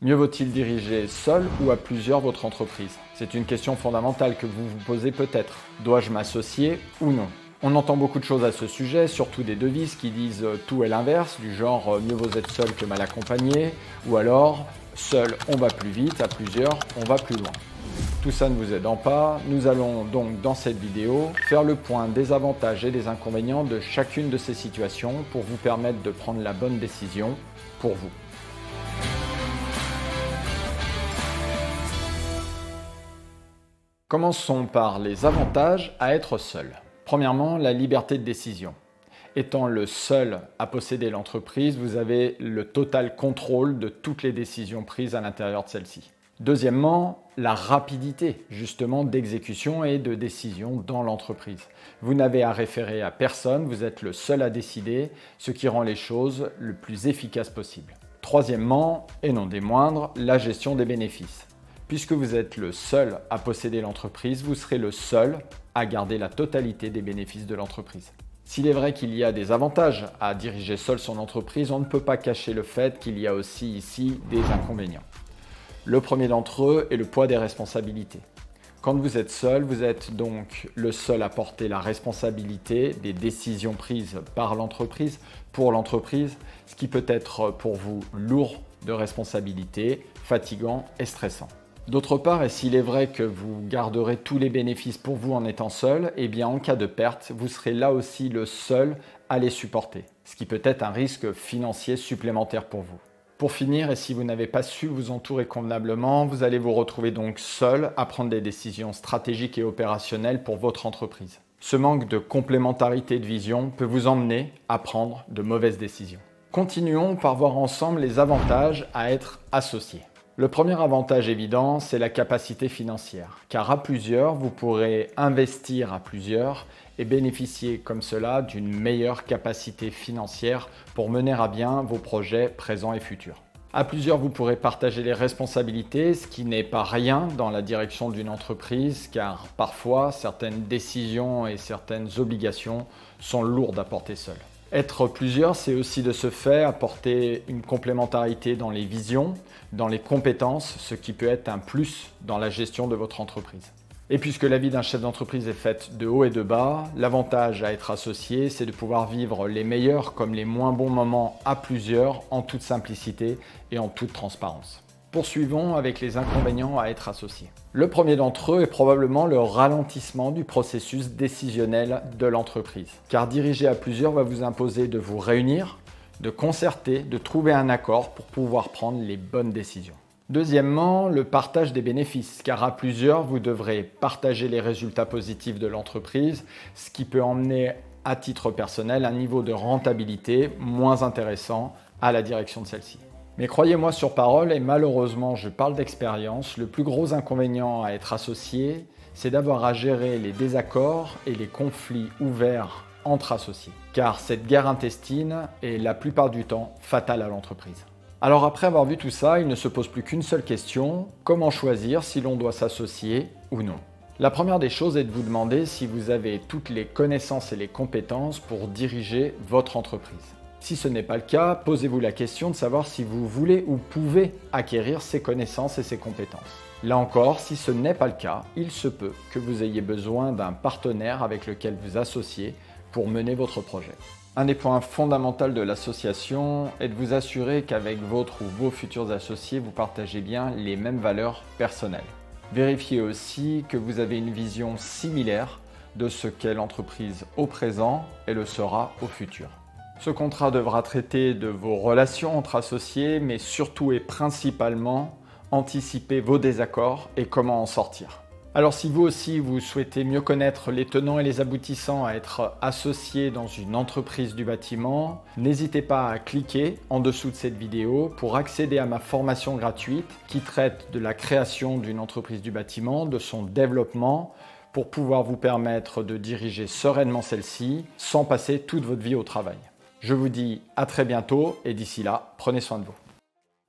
Mieux vaut-il diriger seul ou à plusieurs votre entreprise? C'est une question fondamentale que vous vous posez peut-être. Dois-je m'associer ou non? On entend beaucoup de choses à ce sujet, surtout des devises qui disent tout est l'inverse, du genre mieux vaut être seul que mal accompagné, ou alors seul on va plus vite, à plusieurs on va plus loin. Tout ça ne vous aidant pas, nous allons donc dans cette vidéo faire le point des avantages et des inconvénients de chacune de ces situations pour vous permettre de prendre la bonne décision pour vous. Commençons par les avantages à être seul. Premièrement, la liberté de décision. Étant le seul à posséder l'entreprise, vous avez le total contrôle de toutes les décisions prises à l'intérieur de celle-ci. Deuxièmement, la rapidité justement d'exécution et de décision dans l'entreprise. Vous n'avez à référer à personne, vous êtes le seul à décider, ce qui rend les choses le plus efficaces possible. Troisièmement, et non des moindres, la gestion des bénéfices. Puisque vous êtes le seul à posséder l'entreprise, vous serez le seul à garder la totalité des bénéfices de l'entreprise. S'il est vrai qu'il y a des avantages à diriger seul son entreprise, on ne peut pas cacher le fait qu'il y a aussi ici des inconvénients. Le premier d'entre eux est le poids des responsabilités. Quand vous êtes seul, vous êtes donc le seul à porter la responsabilité des décisions prises par l'entreprise, pour l'entreprise, ce qui peut être pour vous lourd de responsabilité, fatigant et stressant. D'autre part, et s'il est vrai que vous garderez tous les bénéfices pour vous en étant seul, eh bien en cas de perte, vous serez là aussi le seul à les supporter, ce qui peut être un risque financier supplémentaire pour vous. Pour finir, et si vous n'avez pas su vous entourer convenablement, vous allez vous retrouver donc seul à prendre des décisions stratégiques et opérationnelles pour votre entreprise. Ce manque de complémentarité de vision peut vous emmener à prendre de mauvaises décisions. Continuons par voir ensemble les avantages à être associé. Le premier avantage évident, c'est la capacité financière, car à plusieurs, vous pourrez investir à plusieurs et bénéficier comme cela d'une meilleure capacité financière pour mener à bien vos projets présents et futurs. À plusieurs, vous pourrez partager les responsabilités, ce qui n'est pas rien dans la direction d'une entreprise, car parfois, certaines décisions et certaines obligations sont lourdes à porter seul. Être plusieurs, c'est aussi de ce fait apporter une complémentarité dans les visions, dans les compétences, ce qui peut être un plus dans la gestion de votre entreprise. Et puisque la vie d'un chef d'entreprise est faite de haut et de bas, l'avantage à être associé, c'est de pouvoir vivre les meilleurs comme les moins bons moments à plusieurs, en toute simplicité et en toute transparence. Poursuivons avec les inconvénients à être associés. Le premier d'entre eux est probablement le ralentissement du processus décisionnel de l'entreprise. Car diriger à plusieurs va vous imposer de vous réunir, de concerter, de trouver un accord pour pouvoir prendre les bonnes décisions. Deuxièmement, le partage des bénéfices, car à plusieurs, vous devrez partager les résultats positifs de l'entreprise, ce qui peut emmener à titre personnel un niveau de rentabilité moins intéressant à la direction de celle-ci. Mais croyez-moi sur parole, et malheureusement je parle d'expérience, le plus gros inconvénient à être associé, c'est d'avoir à gérer les désaccords et les conflits ouverts entre associés. Car cette guerre intestine est la plupart du temps fatale à l'entreprise. Alors après avoir vu tout ça, il ne se pose plus qu'une seule question, comment choisir si l'on doit s'associer ou non? La première des choses est de vous demander si vous avez toutes les connaissances et les compétences pour diriger votre entreprise. Si ce n'est pas le cas, posez-vous la question de savoir si vous voulez ou pouvez acquérir ces connaissances et ces compétences. Là encore, si ce n'est pas le cas, il se peut que vous ayez besoin d'un partenaire avec lequel vous associer pour mener votre projet. Un des points fondamentaux de l'association est de vous assurer qu'avec votre ou vos futurs associés, vous partagez bien les mêmes valeurs personnelles. Vérifiez aussi que vous avez une vision similaire de ce qu'est l'entreprise au présent et le sera au futur. Ce contrat devra traiter de vos relations entre associés, mais surtout et principalement anticiper vos désaccords et comment en sortir. Alors si vous aussi vous souhaitez mieux connaître les tenants et les aboutissants à être associé dans une entreprise du bâtiment, n'hésitez pas à cliquer en dessous de cette vidéo pour accéder à ma formation gratuite qui traite de la création d'une entreprise du bâtiment, de son développement, pour pouvoir vous permettre de diriger sereinement celle-ci sans passer toute votre vie au travail. Je vous dis à très bientôt et d'ici là, prenez soin de vous.